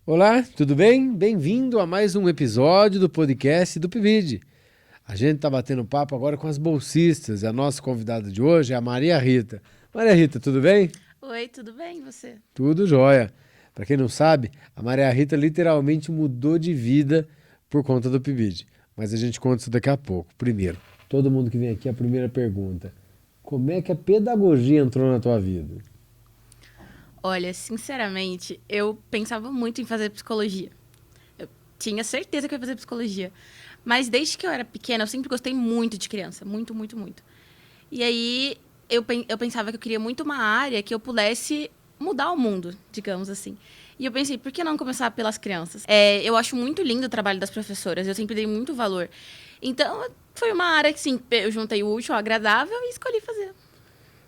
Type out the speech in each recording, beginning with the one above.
Olá, tudo bem? Bem-vindo a mais um episódio do podcast do PIBID. A gente está batendo papo agora com as bolsistas e a nossa convidada de hoje é a Maria Rita. Maria Rita, tudo bem? Oi, tudo bem, e você? Tudo jóia. Para quem não sabe, a Maria Rita literalmente mudou de vida por conta do PIBID. Mas a gente conta isso daqui a pouco. Primeiro, todo mundo que vem aqui, a primeira pergunta: como é que a pedagogia entrou na tua vida? Olha, sinceramente, eu pensava muito em fazer psicologia. Eu tinha certeza que eu ia fazer psicologia. Mas desde que eu era pequena, eu sempre gostei muito de criança. Muito, muito, muito. E aí, eu pensava que eu queria muito uma área que eu pudesse mudar o mundo, digamos assim. E eu pensei, por que não começar pelas crianças? Eu acho muito lindo o trabalho das professoras. Eu sempre dei muito valor. Então, foi uma área que, sim, eu juntei o útil ao agradável e escolhi fazer.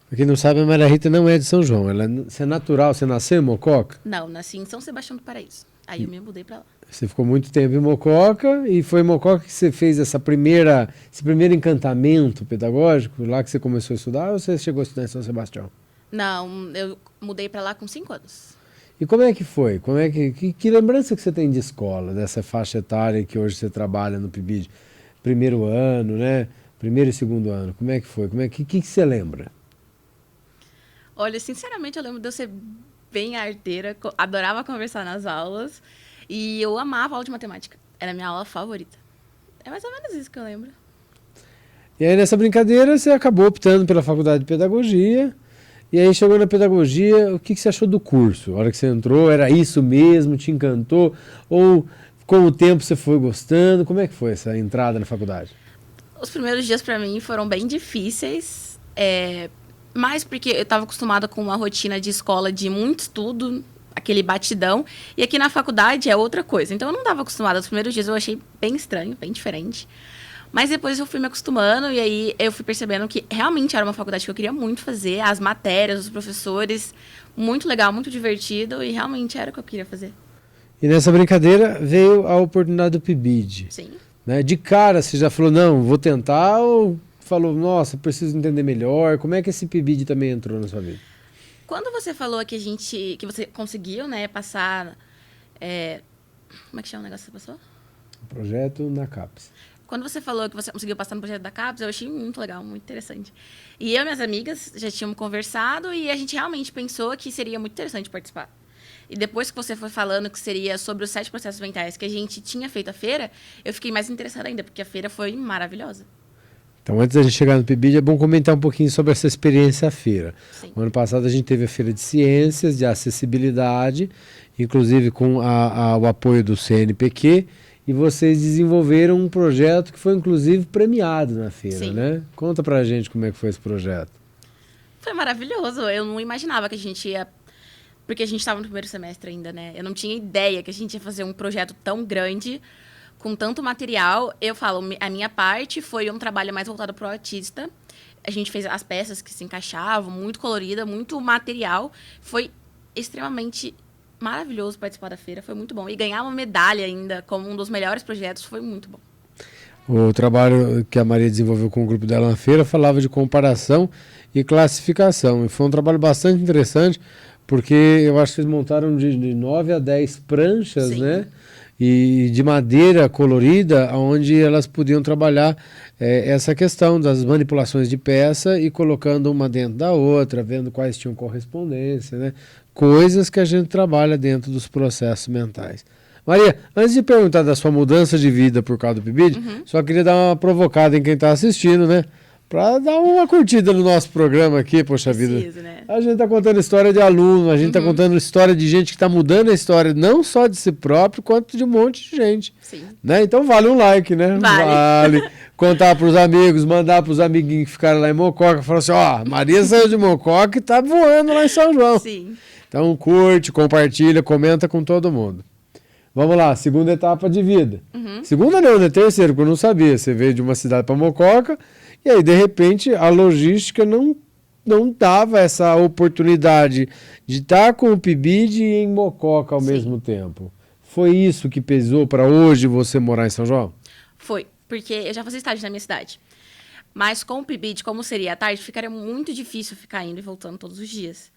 Para quem não sabe, a Maria Rita não é de São João. Você é natural, você nasceu em Mococa? Não, nasci em São Sebastião do Paraíso. Aí eu me mudei pra lá. Você ficou muito tempo em Mococa e foi em Mococa que você fez esse primeiro encantamento pedagógico, lá que você começou a estudar, ou você chegou a estudar em São Sebastião? Não, eu mudei pra lá com 5 anos. E como é que foi? Que lembrança que você tem de escola, dessa faixa etária que hoje você trabalha no PIBID? Primeiro ano, né? Primeiro e segundo ano. Como é que foi? Que você lembra? Olha, sinceramente, eu lembro de eu ser bem arteira, adorava conversar nas aulas e eu amava aula de matemática. Era a minha aula favorita. É mais ou menos isso que eu lembro. E aí nessa brincadeira você acabou optando pela faculdade de pedagogia. E aí chegou na pedagogia, o que você achou do curso? A hora que você entrou, era isso mesmo? Te encantou? Ou com o tempo você foi gostando? Como é que foi essa entrada na faculdade? Os primeiros dias pra mim foram bem difíceis, mais porque eu estava acostumada com uma rotina de escola de muito estudo, aquele batidão, e aqui na faculdade é outra coisa. Então eu não estava acostumada. Os primeiros dias eu achei bem estranho, bem diferente. Mas depois eu fui me acostumando e aí eu fui percebendo que realmente era uma faculdade que eu queria muito fazer, as matérias, os professores, muito legal, muito divertido e realmente era o que eu queria fazer. E nessa brincadeira veio a oportunidade do PIBID. Sim. Né? De cara você já falou, não, vou tentar, ou falou, nossa, preciso entender melhor? Como é que esse PIBID também entrou na sua vida? Quando você falou que você conseguiu, né, passar, como é que chama o negócio que você passou? O projeto na CAPES. Quando você falou que você conseguiu passar no projeto da CAPES, eu achei muito legal, muito interessante. E eu e minhas amigas já tínhamos conversado e a gente realmente pensou que seria muito interessante participar. E depois que você foi falando que seria sobre os 7 processos mentais que a gente tinha feito a feira, eu fiquei mais interessada ainda, porque a feira foi maravilhosa. Então, antes da gente chegar no PIBID, é bom comentar um pouquinho sobre essa experiência à feira. Sim. O ano passado a gente teve a Feira de Ciências, de Acessibilidade, inclusive com o apoio do CNPq, e vocês desenvolveram um projeto que foi inclusive premiado na feira, Sim. né? Conta pra gente como é que foi esse projeto. Foi maravilhoso. Eu não imaginava que a gente ia... Porque a gente estava no primeiro semestre ainda, né? Eu não tinha ideia que a gente ia fazer um projeto tão grande, com tanto material. Eu falo, a minha parte foi um trabalho mais voltado para o autista. A gente fez as peças que se encaixavam, muito colorida, muito material. Foi extremamente maravilhoso participar da feira, foi muito bom. E ganhar uma medalha ainda como um dos melhores projetos foi muito bom. O trabalho que a Maria desenvolveu com o grupo dela na feira falava de comparação e classificação. E foi um trabalho bastante interessante, porque eu acho que eles montaram de 9 a 10 pranchas, Sim. né? E de madeira colorida, onde elas podiam trabalhar essa questão das manipulações de peça e colocando uma dentro da outra, vendo quais tinham correspondência, né? Coisas que a gente trabalha dentro dos processos mentais. Maria, antes de perguntar da sua mudança de vida por causa do PIBID, só queria dar uma provocada em quem está assistindo, né? Para dar uma curtida no nosso programa aqui, poxa vida. Preciso, né? A gente está contando história de aluno, a gente está contando história de gente que está mudando a história, não só de si próprio, quanto de um monte de gente. Sim. Né? Então vale um like, né? Vale. Contar para os amigos, mandar para os amiguinhos que ficaram lá em Mococa, falar assim, ó, Maria saiu de Mococa e tá voando lá em São João. Sim. Então curte, compartilha, comenta com todo mundo. Vamos lá, segunda etapa de vida. Segunda não, né? Terceira, porque eu não sabia. Você veio de uma cidade para Mococa e aí, de repente, a logística não dava essa oportunidade de estar com o PIBID e em Mococa ao mesmo tempo. Foi isso que pesou para hoje você morar em São João? Foi, porque eu já fazia estágio na minha cidade. Mas com o PIBID, como seria à tarde, ficaria muito difícil ficar indo e voltando todos os dias.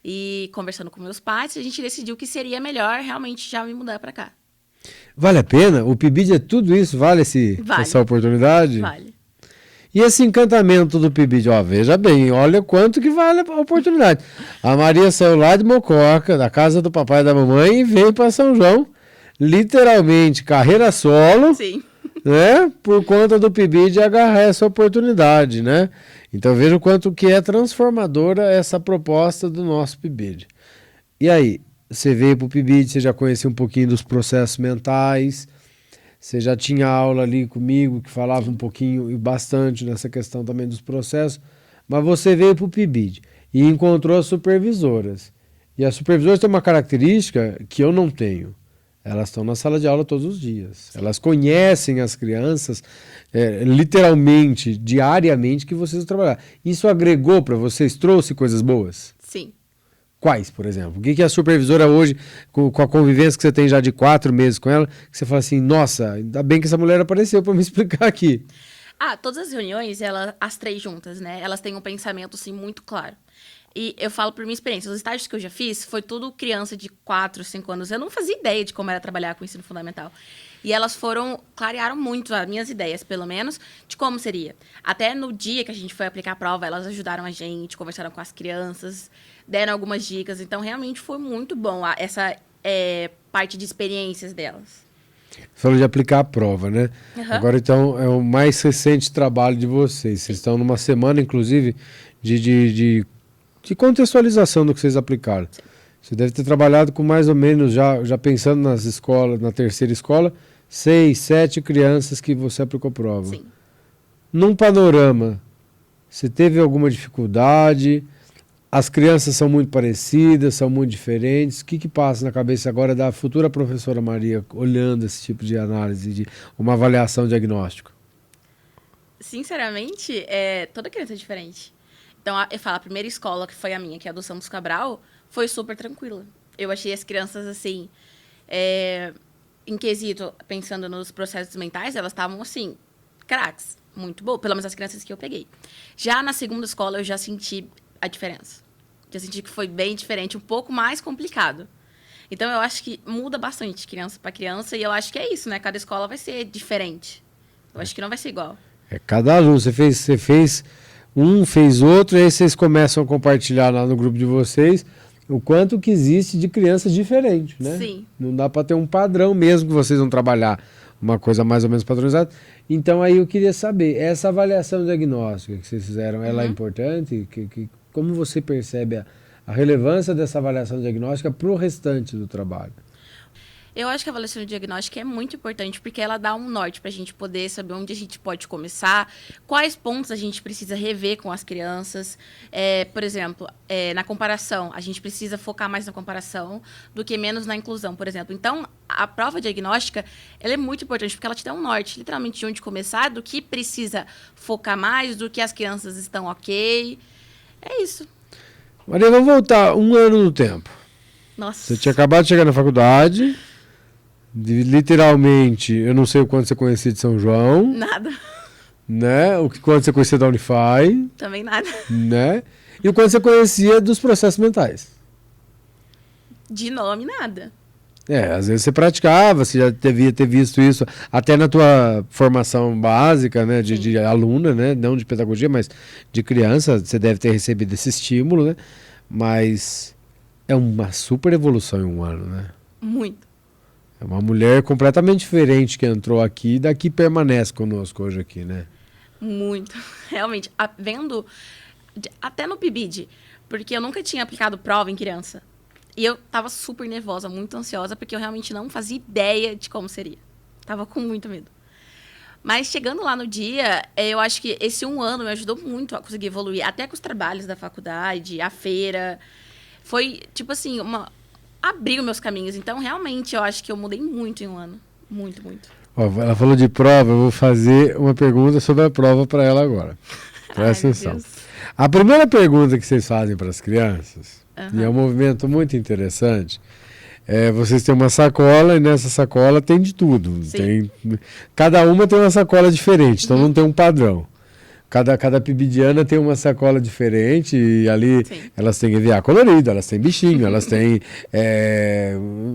E conversando com meus pais, a gente decidiu que seria melhor realmente já me mudar para cá. Vale a pena? O PIBID é tudo isso? Vale Vale. essa oportunidade? Vale. E esse encantamento do PIBID? Ó, veja bem, olha quanto que vale a oportunidade. A Maria saiu lá de Mococa, da casa do papai e da mamãe, e veio para São João, literalmente, carreira solo. Sim. Né? Por conta do PIBID agarrar essa oportunidade, né? Então veja o quanto que é transformadora essa proposta do nosso PIBID. E aí, você veio para o PIBID, você já conhecia um pouquinho dos processos mentais, você já tinha aula ali comigo que falava um pouquinho e bastante nessa questão também dos processos, mas você veio para o PIBID e encontrou as supervisoras. E as supervisoras têm uma característica que eu não tenho. Elas estão na sala de aula todos os dias. Elas conhecem as crianças, literalmente, diariamente, que vocês vão trabalhar. Isso agregou para vocês? Trouxe coisas boas? Sim. Quais, por exemplo? O que a supervisora hoje, com a convivência que você tem já de 4 meses com ela, que você fala assim, nossa, ainda bem que essa mulher apareceu para me explicar aqui. Todas as reuniões, as 3 juntas, né? Elas têm um pensamento, assim, muito claro. E eu falo por minha experiência, os estágios que eu já fiz, foi tudo criança de 4, 5 anos. Eu não fazia ideia de como era trabalhar com o ensino fundamental. E elas clarearam muito as minhas ideias, pelo menos, de como seria. Até no dia que a gente foi aplicar a prova, elas ajudaram a gente, conversaram com as crianças, deram algumas dicas. Então, realmente foi muito bom essa parte de experiências delas. Você falou de aplicar a prova, né? Uhum. Agora, então, é o mais recente trabalho de vocês. Vocês estão numa semana, inclusive, de contextualização do que vocês aplicaram. Sim. Você deve ter trabalhado com mais ou menos, já pensando nas escolas, na terceira escola, 6, 7 crianças que você aplicou prova. Sim. Num panorama, você teve alguma dificuldade? As crianças são muito parecidas, são muito diferentes. O que passa na cabeça agora da futura professora Maria, olhando esse tipo de análise, de uma avaliação diagnóstica? Sinceramente, toda criança é diferente. Então, eu falo, a primeira escola, que foi a minha, que é a do Santos Cabral, foi super tranquila. Eu achei as crianças, assim, em quesito, pensando nos processos mentais, elas estavam, assim, craques, muito boas, pelo menos as crianças que eu peguei. Já na segunda escola, eu já senti a diferença. Já senti que foi bem diferente, um pouco mais complicado. Então, eu acho que muda bastante de criança para criança, e eu acho que é isso, né? Cada escola vai ser diferente. Eu acho que não vai ser igual. Cada aluno, você fez um, fez outro, e aí vocês começam a compartilhar lá no grupo de vocês o quanto que existe de crianças diferentes, né? Sim. Não dá para ter um padrão mesmo que vocês vão trabalhar uma coisa mais ou menos padronizada. Então aí eu queria saber, essa avaliação diagnóstica que vocês fizeram, ela é importante? Como você percebe a relevância dessa avaliação diagnóstica para o restante do trabalho? Eu acho que a avaliação diagnóstica é muito importante porque ela dá um norte para a gente poder saber onde a gente pode começar, quais pontos a gente precisa rever com as crianças. Por exemplo, na comparação, a gente precisa focar mais na comparação do que menos na inclusão, por exemplo. Então, a prova diagnóstica ela é muito importante porque ela te dá um norte, literalmente, de onde começar, do que precisa focar mais, do que as crianças estão ok. É isso. Maria, vamos voltar um ano no tempo. Nossa. Você tinha acabado de chegar na faculdade... Literalmente, eu não sei o quanto você conhecia de São João. Nada. Né? O quanto você conhecia da Unify. Também nada. Né? E o quanto você conhecia dos processos mentais. De nome, nada. Às vezes você praticava, você já devia ter visto isso até na tua formação básica, né? De aluna, né? Não de pedagogia, mas de criança, você deve ter recebido esse estímulo, né? Mas é uma super evolução em um ano, né? Muito. É uma mulher completamente diferente que entrou aqui e daqui permanece conosco hoje aqui, né? Muito. Realmente. Vendo, até no PIBID, porque eu nunca tinha aplicado prova em criança. E eu tava super nervosa, muito ansiosa, porque eu realmente não fazia ideia de como seria. Tava com muito medo. Mas chegando lá no dia, eu acho que esse um ano me ajudou muito a conseguir evoluir. Até com os trabalhos da faculdade, a feira. Foi, tipo assim, abriu meus caminhos. Então, realmente, eu acho que eu mudei muito em um ano. Muito, muito. Ela falou de prova, eu vou fazer uma pergunta sobre a prova para ela agora. Presta atenção. A primeira pergunta que vocês fazem para as crianças, e é um movimento muito interessante, vocês têm uma sacola e nessa sacola tem de tudo. Cada uma tem uma sacola diferente, então não tem um padrão. Cada pibidiana tem uma sacola diferente e ali Sim. elas têm EVA colorido, elas têm bichinho, elas têm...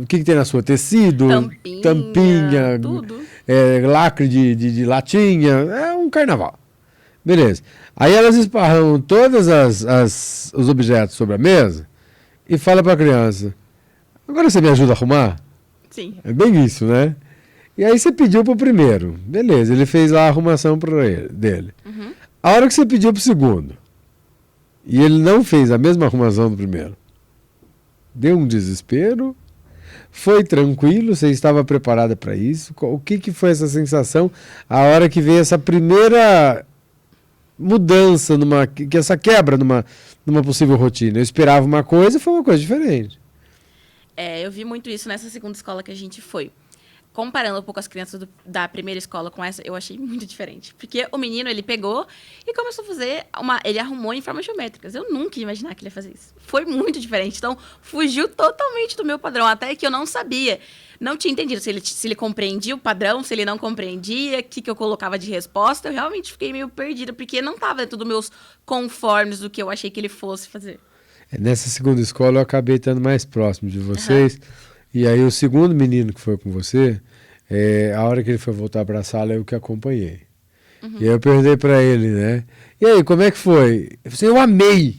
o que tem na sua? Tecido, tampinha, tudo. lacre de latinha, é um carnaval. Beleza. Aí elas esparram todos os objetos sobre a mesa e fala para a criança, agora você me ajuda a arrumar? Sim. É bem isso, né? E aí você pediu pro primeiro. Beleza, ele fez lá a arrumação dele. Uhum. A hora que você pediu pro segundo e ele não fez a mesma arrumação do primeiro, deu um desespero, foi tranquilo, você estava preparada para isso? O que foi essa sensação a hora que veio essa primeira mudança, essa quebra numa possível rotina? Eu esperava uma coisa e foi uma coisa diferente. Eu vi muito isso nessa segunda escola que a gente foi. Comparando um pouco as crianças da primeira escola com essa, eu achei muito diferente. Porque o menino, ele pegou e começou a fazer ele arrumou em formas geométricas. Eu nunca ia imaginar que ele ia fazer isso. Foi muito diferente. Então, fugiu totalmente do meu padrão. Até que eu não sabia, não tinha entendido se ele compreendia o padrão, se ele não compreendia, o que eu colocava de resposta. Eu realmente fiquei meio perdida, porque não estava dentro dos meus conformes do que eu achei que ele fosse fazer. Nessa segunda escola, eu acabei estando mais próximo de vocês. Uhum. E aí o segundo menino que foi com você, a hora que ele foi voltar para a sala, eu que acompanhei. Uhum. E aí eu perguntei para ele, né? E aí, como é que foi? Eu amei!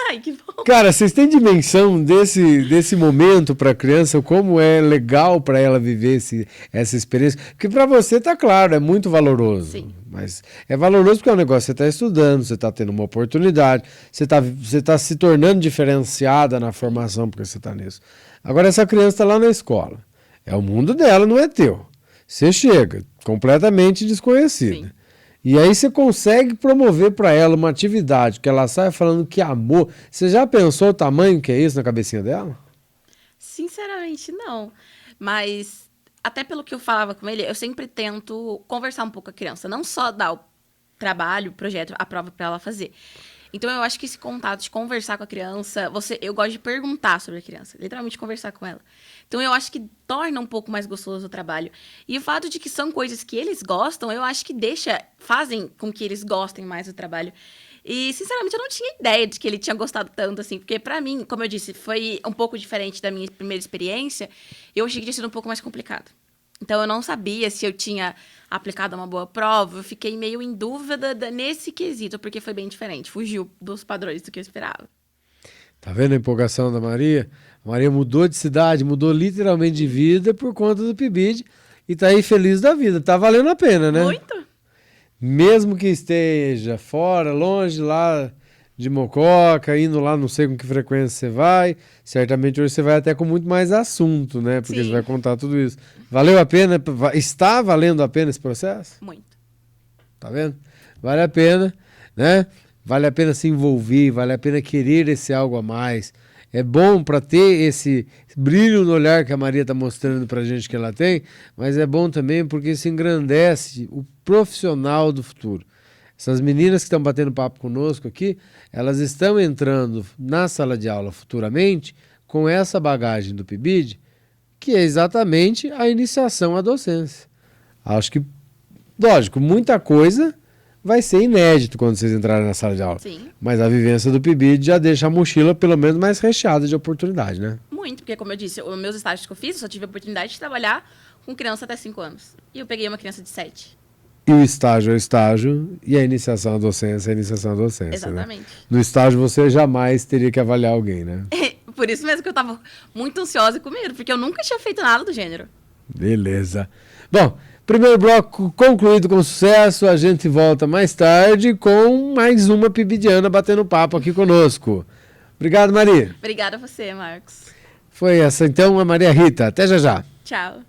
Ai, que bom! Cara, vocês têm dimensão desse momento para a criança, como é legal para ela viver essa experiência? Porque para você tá claro, é muito valoroso. Sim. Mas é valoroso porque é um negócio que você está estudando, você está tendo uma oportunidade, você tá se tornando diferenciada na formação porque você está nisso. Agora essa criança está lá na escola. É o mundo dela, não é teu. Você chega completamente desconhecida. Sim. E aí você consegue promover para ela uma atividade que ela sai falando que amor. Você já pensou o tamanho que é isso na cabecinha dela? Sinceramente, não. Mas, até pelo que eu falava com ele, eu sempre tento conversar um pouco com a criança. Não só dar o trabalho, o projeto, a prova para ela fazer. Então, eu acho que esse contato de conversar com a criança, eu gosto de perguntar sobre a criança, literalmente conversar com ela. Então, eu acho que torna um pouco mais gostoso o trabalho. E o fato de que são coisas que eles gostam, eu acho que fazem com que eles gostem mais do trabalho. E, sinceramente, eu não tinha ideia de que ele tinha gostado tanto, assim, porque pra mim, como eu disse, foi um pouco diferente da minha primeira experiência, eu achei que tinha sido um pouco mais complicado. Então, eu não sabia se eu tinha aplicado uma boa prova, eu fiquei meio em dúvida nesse quesito, porque foi bem diferente, fugiu dos padrões do que eu esperava. Tá vendo a empolgação da Maria? A Maria mudou de cidade, mudou literalmente de vida por conta do PIBID e tá aí feliz da vida, tá valendo a pena, né? Muito! Mesmo que esteja fora, longe lá de Mococa, indo lá, não sei com que frequência você vai, certamente hoje você vai até com muito mais assunto, né? Porque Sim. você vai contar tudo isso. Valeu a pena? Está valendo a pena esse processo? Muito. Tá vendo? Vale a pena, né? Vale a pena se envolver, vale a pena querer esse algo a mais. É bom para ter esse brilho no olhar que a Maria está mostrando para a gente que ela tem, mas é bom também porque se engrandece o profissional do futuro. Essas meninas que estão batendo papo conosco aqui, elas estão entrando na sala de aula futuramente com essa bagagem do PIBID, que é exatamente a iniciação à docência. Acho que, lógico, muita coisa vai ser inédito quando vocês entrarem na sala de aula. Sim. Mas a vivência do PIBID já deixa a mochila pelo menos mais recheada de oportunidade, né? Muito, porque como eu disse, os meus estágios que eu fiz, eu só tive a oportunidade de trabalhar com criança até 5 anos. E eu peguei uma criança de 7. E o estágio é o estágio, e a iniciação à docência é a iniciação à docência. Exatamente. Né? No estágio você jamais teria que avaliar alguém, né? Por isso mesmo que eu tava muito ansiosa e com medo, porque eu nunca tinha feito nada do gênero. Beleza. Bom, primeiro bloco concluído com sucesso, a gente volta mais tarde com mais uma pibidiana batendo papo aqui conosco. Obrigado, Maria. Obrigada a você, Marcos. Foi essa então a Maria Rita. Até já já. Tchau.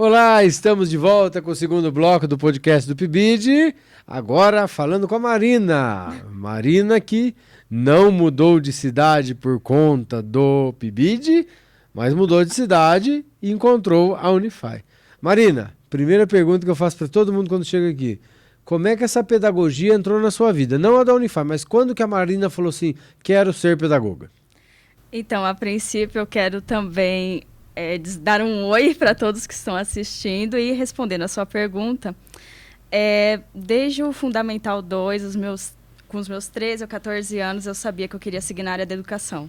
Olá, estamos de volta com o segundo bloco do podcast do PIBID, agora falando com a Marina. Marina que não mudou de cidade por conta do PIBID, mas mudou de cidade e encontrou a Unify. Marina, primeira pergunta que eu faço para todo mundo quando chega aqui. como é que essa pedagogia entrou na sua vida? Não a da Unify, mas quando que a Marina falou assim, quero ser pedagoga? Então, a princípio, eu quero também dar um oi para todos que estão assistindo e respondendo a sua pergunta. Desde o Fundamental 2, com os meus 13 ou 14 anos, eu sabia que eu queria seguir na área da educação.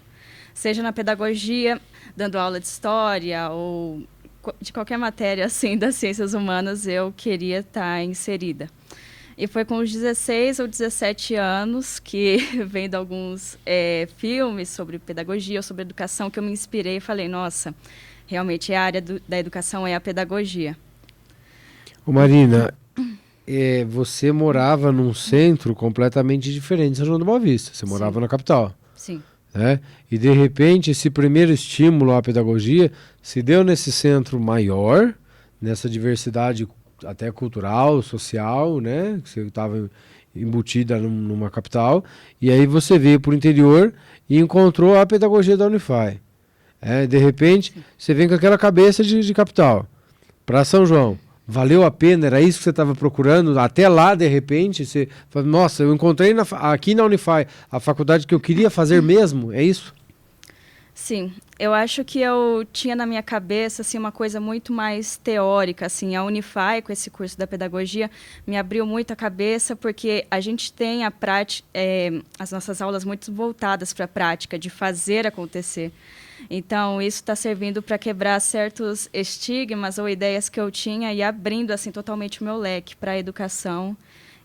Seja na pedagogia, dando aula de história ou de qualquer matéria assim, das ciências humanas, eu queria estar inserida. E foi com os 16 ou 17 anos que, vendo alguns filmes sobre pedagogia ou sobre educação, que eu me inspirei e falei, nossa, realmente a área da educação é a pedagogia. Ô Marina, você morava num centro completamente diferente de São João do Boa Vista. Você morava na capital. Sim. Né? E, de repente, esse primeiro estímulo à pedagogia se deu nesse centro maior, nessa diversidade até cultural, social, né? Que você estava embutida numa capital, e aí você veio para o interior e encontrou a pedagogia da Unify. De repente, você vem com aquela cabeça de capital para São João. Valeu a pena? Era isso que você estava procurando? Até lá, de repente, você fala, nossa, eu encontrei aqui na Unify a faculdade que eu queria fazer mesmo, é isso? Sim, eu acho que eu tinha na minha cabeça assim, uma coisa muito mais teórica. Assim, a Unify, com esse curso da pedagogia, me abriu muito a cabeça, porque a gente tem as nossas aulas muito voltadas para a prática, de fazer acontecer. Então, isso está servindo para quebrar certos estigmas ou ideias que eu tinha e abrindo assim, totalmente o meu leque para a educação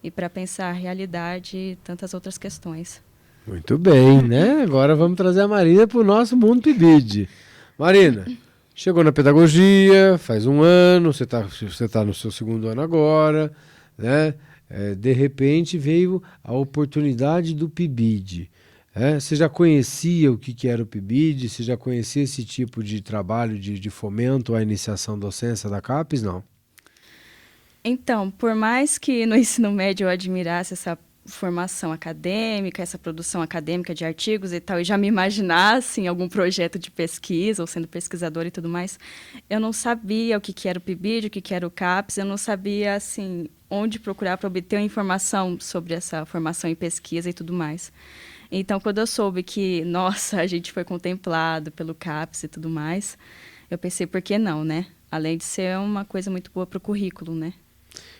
e para pensar a realidade e tantas outras questões. Muito bem, né? Agora vamos trazer a Marina para o nosso mundo PIBID. Marina, chegou na pedagogia, faz um ano, você tá no seu segundo ano agora, né? De repente veio a oportunidade do PIBID. Você já conhecia o que era o PIBID? Você já conhecia esse tipo de trabalho de fomento à iniciação docência da CAPES? Não? Então, por mais que no ensino médio eu admirasse essa formação acadêmica, essa produção acadêmica de artigos e tal, e já me imaginasse em algum projeto de pesquisa, ou sendo pesquisadora e tudo mais, eu não sabia o que era o PIBID, o que era o CAPES, eu não sabia, assim, onde procurar para obter informação sobre essa formação em pesquisa e tudo mais. Então, quando eu soube que, nossa, a gente foi contemplado pelo CAPES e tudo mais, eu pensei, por que não, né? Além de ser uma coisa muito boa para o currículo, né?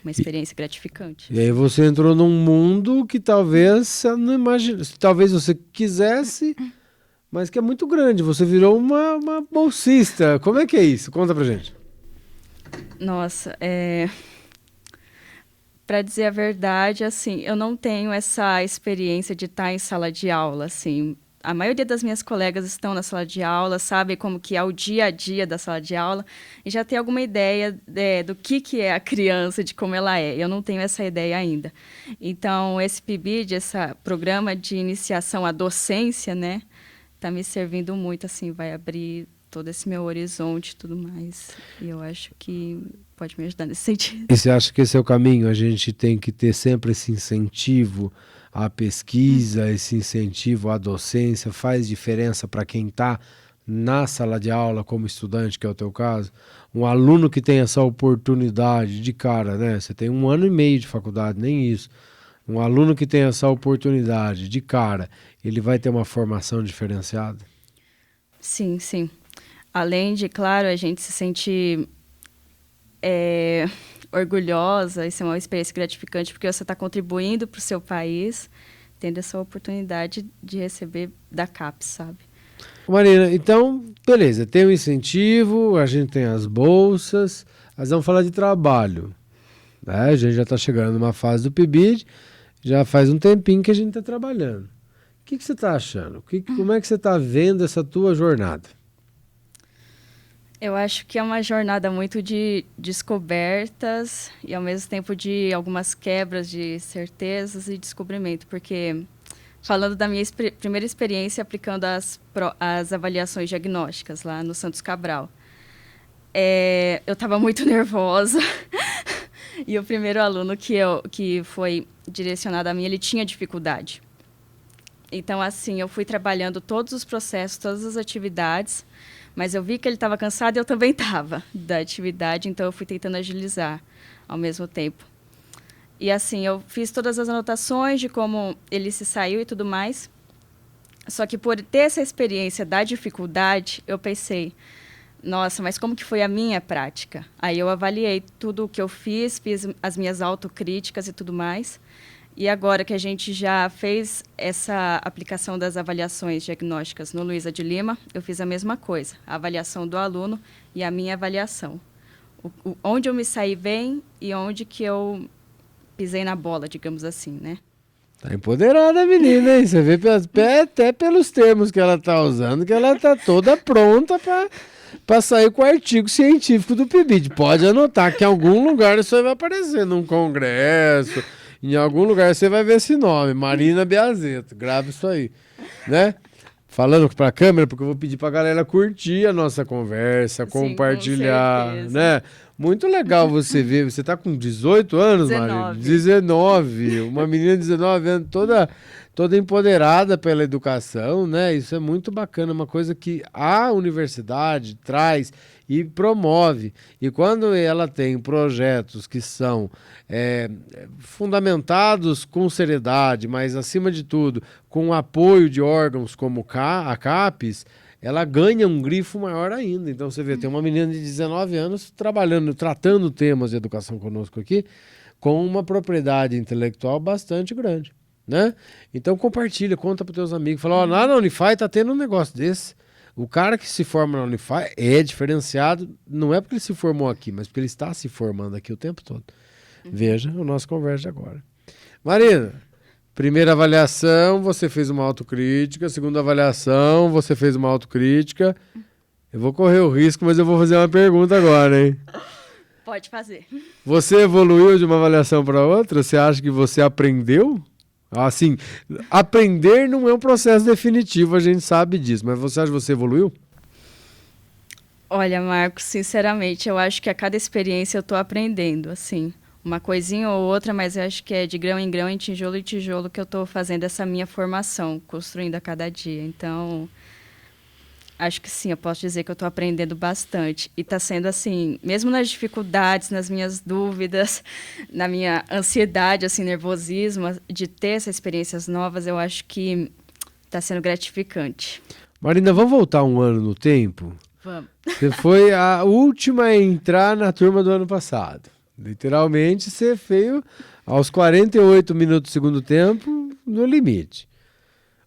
Uma experiência gratificante. E aí você entrou num mundo que talvez você não imagina, talvez você quisesse, mas que é muito grande. Você virou uma bolsista. Como é que é isso? Conta pra gente. Nossa, para dizer a verdade, assim, eu não tenho essa experiência de estar em sala de aula, assim. A maioria das minhas colegas estão na sala de aula, sabem como que é o dia a dia da sala de aula e já tem alguma ideia do que é a criança, de como ela é. Eu não tenho essa ideia ainda. Então, esse PIBID, esse programa de iniciação à docência, né, está me servindo muito, assim, vai abrir todo esse meu horizonte e tudo mais. E eu acho que pode me ajudar nesse sentido. E você acha que esse é o caminho? A gente tem que ter sempre esse incentivo à pesquisa, esse incentivo à docência, faz diferença para quem está na sala de aula como estudante, que é o teu caso? Um aluno que tem essa oportunidade de cara, né? Você tem 1 ano e meio de faculdade, nem isso. Um aluno que tem essa oportunidade de cara, ele vai ter uma formação diferenciada? Sim, sim. Além de, claro, a gente se sentir orgulhosa, isso é uma experiência gratificante, porque você está contribuindo para o seu país, tendo essa oportunidade de receber da CAPES, sabe? Marina, então, beleza, tem o incentivo, a gente tem as bolsas, mas vamos falar de trabalho. Né? A gente já está chegando numa fase do PIBID, já faz um tempinho que a gente está trabalhando. O que você está achando? Como é que você está vendo essa tua jornada? Eu acho que é uma jornada muito de descobertas e, ao mesmo tempo, de algumas quebras de certezas e descobrimento, porque, falando da minha primeira experiência aplicando as avaliações diagnósticas lá no Santos Cabral, eu estava muito nervosa e o primeiro aluno que foi direcionado a mim, ele tinha dificuldade. Então, assim, eu fui trabalhando todos os processos, todas as atividades, mas eu vi que ele estava cansado e eu também estava da atividade, então eu fui tentando agilizar ao mesmo tempo. E assim, eu fiz todas as anotações de como ele se saiu e tudo mais. Só que por ter essa experiência da dificuldade, eu pensei, nossa, mas como que foi a minha prática? Aí eu avaliei tudo o que eu fiz as minhas autocríticas e tudo mais. E agora que a gente já fez essa aplicação das avaliações diagnósticas no Luiza de Lima, eu fiz a mesma coisa, a avaliação do aluno e a minha avaliação. Onde eu me saí bem e onde que eu pisei na bola, digamos assim, né? Tá empoderada a menina, hein? Você vê até pelos termos que ela tá usando, que ela tá toda pronta para sair com o artigo científico do PIBID. Pode anotar que em algum lugar isso aí vai aparecer, num congresso, em algum lugar você vai ver esse nome, Marina Biazeto. Grava isso aí, né? Falando para a câmera, porque eu vou pedir para a galera curtir a nossa conversa, compartilhar, com certeza. né? Muito legal você ver. Você tá com 18 anos, Marina? 19. Uma menina de 19 anos, toda empoderada pela educação, né? Isso é muito bacana, uma coisa que a universidade traz e promove. E quando ela tem projetos que são fundamentados com seriedade, mas, acima de tudo, com o apoio de órgãos como a CAPES, ela ganha um grifo maior ainda. Então, você vê, tem uma menina de 19 anos tratando temas de educação conosco aqui, com uma propriedade intelectual bastante grande, né? Então, compartilha, conta para os teus amigos. Fala, ó, lá na Unify tá tendo um negócio desse. O cara que se forma na Unify é diferenciado, não é porque ele se formou aqui, mas porque ele está se formando aqui o tempo todo. Veja o nosso conversa agora. Marina, primeira avaliação, você fez uma autocrítica. Segunda avaliação, você fez uma autocrítica. Eu vou correr o risco, mas eu vou fazer uma pergunta agora, hein? Pode fazer. Você evoluiu de uma avaliação para outra? Você acha que você aprendeu? Assim, aprender não é um processo definitivo, a gente sabe disso. Mas você acha que você evoluiu? Olha, Marcos, sinceramente, eu acho que a cada experiência eu estou aprendendo, assim. Uma coisinha ou outra, mas eu acho que é de grão em tijolo em tijolo que eu estou fazendo essa minha formação, construindo a cada dia. Então, acho que sim, eu posso dizer que eu estou aprendendo bastante. E está sendo assim, mesmo nas dificuldades, nas minhas dúvidas, na minha ansiedade, assim, nervosismo, de ter essas experiências novas, eu acho que está sendo gratificante. Marina, vamos voltar um ano no tempo? Vamos. Você foi a última a entrar na turma do ano passado. Literalmente, você veio aos 48 minutos do segundo tempo, no limite.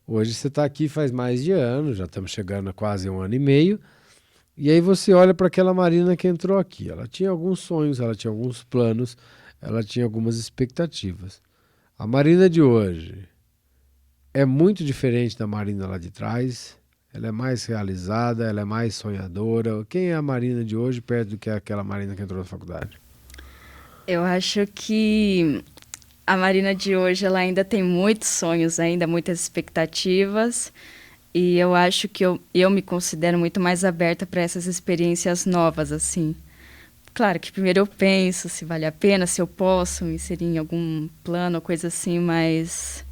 Hoje você está aqui faz mais de ano, já estamos chegando a quase 1 ano e meio, e aí você olha para aquela Marina que entrou aqui. Ela tinha alguns sonhos, ela tinha alguns planos, ela tinha algumas expectativas. A Marina de hoje é muito diferente da Marina lá de trás, ela é mais realizada, ela é mais sonhadora. Quem é a Marina de hoje perto do que aquela Marina que entrou na faculdade? Eu acho que a Marina de hoje ela ainda tem muitos sonhos, ainda muitas expectativas. E eu acho que eu me considero muito mais aberta para essas experiências novas, assim. Claro que primeiro eu penso se vale a pena, se eu posso me inserir em algum plano, coisa assim, mas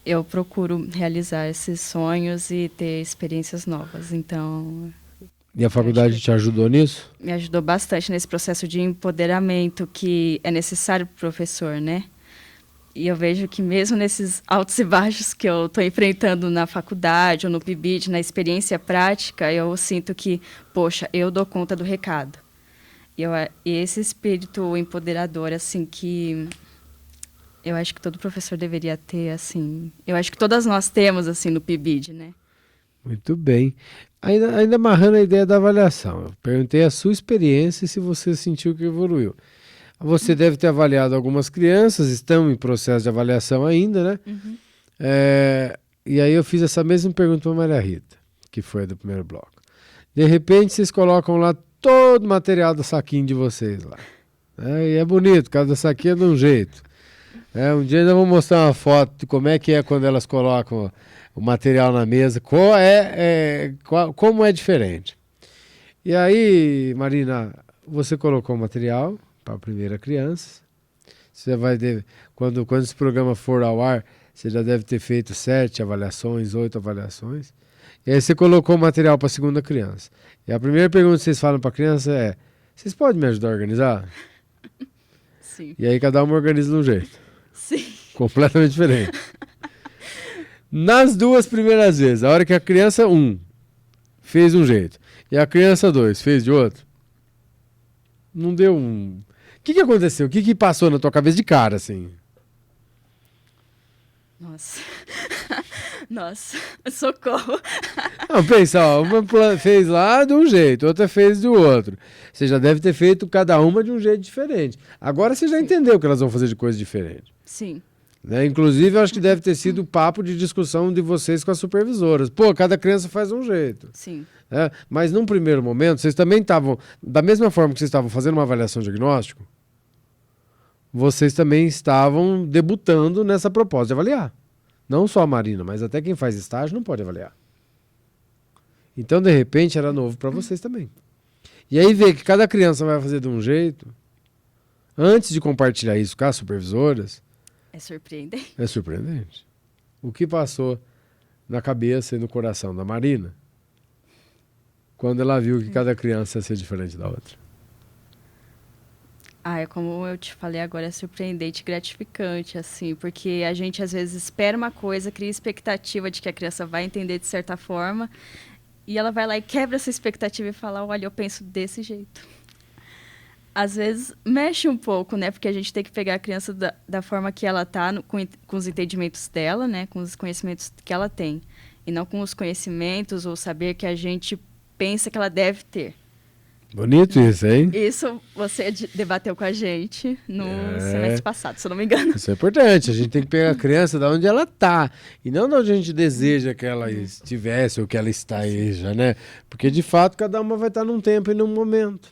eu procuro realizar esses sonhos e ter experiências novas. Então, e a faculdade te ajudou nisso? me ajudou bastante nesse processo de empoderamento que é necessário para o professor, né? E eu vejo que mesmo nesses altos e baixos que eu estou enfrentando na faculdade ou no PIBID, na experiência prática, eu sinto que, poxa, eu dou conta do recado. E esse espírito empoderador, assim, que eu acho que todo professor deveria ter, assim... Eu acho que todas nós temos, assim, no PIBID, né? Muito bem. Ainda amarrando a ideia da avaliação, eu perguntei a sua experiência e se você sentiu que evoluiu. Você deve ter avaliado algumas crianças, estão em processo de avaliação ainda, né? Uhum. E aí eu fiz essa mesma pergunta para a Maria Rita, que foi a do primeiro bloco. De repente, vocês colocam lá todo o material do saquinho de vocês lá. E é bonito, cada saquinho é de um jeito. Um dia ainda vou mostrar uma foto de como é que é quando elas colocam o material na mesa, como é diferente. E aí, Marina, você colocou o material para a primeira criança. Você vai quando esse programa for ao ar, você já deve ter feito 7 avaliações, 8 avaliações. E aí você colocou o material para a segunda criança. E a primeira pergunta que vocês falam para a criança é: vocês podem me ajudar a organizar? Sim. E aí cada uma organiza de um jeito. Sim. Completamente diferente. Nas duas primeiras vezes, a hora que a criança 1 fez um jeito e a criança 2 fez de outro, não deu um... O que aconteceu? O que passou na tua cabeça de cara, assim? Nossa. Nossa. Socorro. Não, pensa, ó, uma fez lá de um jeito, outra fez do outro. Você já deve ter feito cada uma de um jeito diferente. Agora você já entendeu que elas vão fazer de coisa diferente. Sim. Né? Inclusive, eu acho que deve ter sido papo de discussão de vocês com as supervisoras. Pô, cada criança faz um jeito. Sim. Né? Mas num primeiro momento, vocês também estavam, da mesma forma que vocês estavam fazendo uma avaliação diagnóstico, vocês também estavam debutando nessa proposta de avaliar. Não só a Marina, mas até quem faz estágio não pode avaliar. Então, de repente, era novo para vocês também. E aí ver que cada criança vai fazer de um jeito, antes de compartilhar isso com as supervisoras, É surpreendente. é surpreendente. O que passou na cabeça e no coração da Marina quando ela viu que cada criança ia ser diferente da outra? É como eu te falei agora, é surpreendente e gratificante, assim, porque a gente às vezes espera uma coisa, cria expectativa de que a criança vai entender de certa forma, e ela vai lá e quebra essa expectativa e fala, olha, eu penso desse jeito. Às vezes mexe um pouco, né, porque a gente tem que pegar a criança da forma que ela tá, com os entendimentos dela, né, com os conhecimentos que ela tem, e não com os conhecimentos ou saber que a gente pensa que ela deve ter. Bonito isso, hein? Isso você debateu com a gente no semestre passado, se eu não me engano. Isso é importante. A gente tem que pegar a criança de onde ela está e não de onde a gente deseja que ela estivesse ou que ela esteja, né? Porque, de fato, cada uma vai estar num tempo e num momento.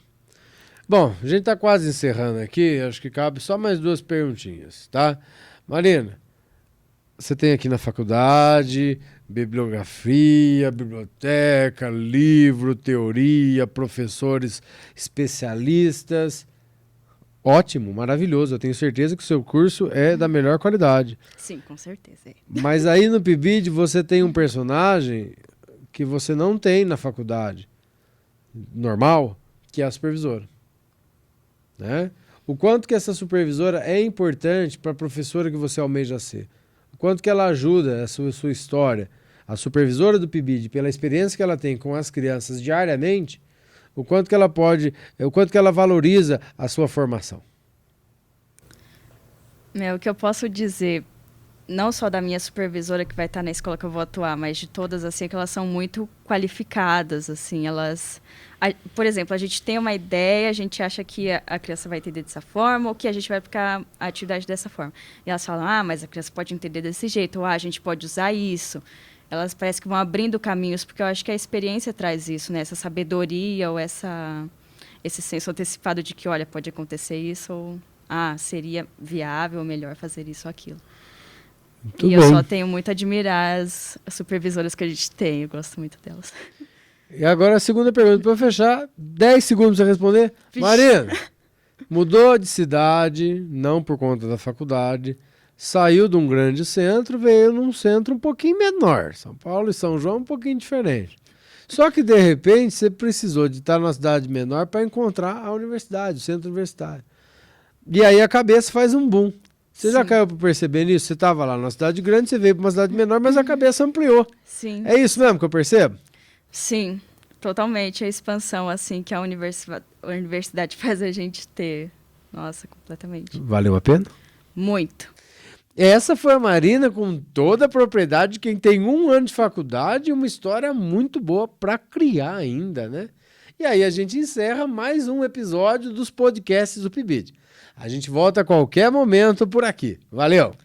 Bom, a gente está quase encerrando aqui. Acho que cabe só mais 2 perguntinhas, tá? Marina, você tem aqui na faculdade bibliografia, biblioteca, livro, teoria, professores especialistas. Ótimo, maravilhoso. Eu tenho certeza que o seu curso é da melhor qualidade. Sim, com certeza. Mas aí no PIBID você tem um personagem que você não tem na faculdade normal, que é a supervisora. Né? O quanto que essa supervisora é importante para a professora que você almeja ser. O quanto que ela ajuda a sua história, a supervisora do PIBID, pela experiência que ela tem com as crianças diariamente, o quanto que ela pode, o quanto que ela valoriza a sua formação. O que eu posso dizer, não só da minha supervisora que vai estar na escola que eu vou atuar, mas de todas, assim, que elas são muito qualificadas, assim, por exemplo, a gente tem uma ideia, a gente acha que a criança vai entender dessa forma, ou que a gente vai aplicar a atividade dessa forma. E elas falam, mas a criança pode entender desse jeito, ou a gente pode usar isso. Elas parecem que vão abrindo caminhos, porque eu acho que a experiência traz isso, né? Essa sabedoria ou esse senso antecipado de que, olha, pode acontecer isso, ou seria viável ou melhor fazer isso ou aquilo. Muito e bom. Eu só tenho muito a admirar as supervisoras que a gente tem, eu gosto muito delas. E agora a segunda pergunta, para fechar, 10 segundos para responder. Vixe. Marina, mudou de cidade, não por conta da faculdade, saiu de um grande centro, veio num centro um pouquinho menor. São Paulo e São João um pouquinho diferente. Só que, de repente, você precisou de estar numa cidade menor para encontrar a universidade, o centro universitário. E aí a cabeça faz um boom. Você já caiu para perceber nisso? Você estava lá numa cidade grande, você veio para uma cidade menor, mas a cabeça ampliou. Sim. É isso mesmo que eu percebo? Sim, totalmente. A expansão assim que a universidade faz a gente ter. Nossa, completamente. Valeu a pena? Muito. Essa foi a Marina com toda a propriedade de quem tem 1 ano de faculdade e uma história muito boa para criar ainda, né? E aí a gente encerra mais um episódio dos podcasts do PIBID. A gente volta a qualquer momento por aqui. Valeu!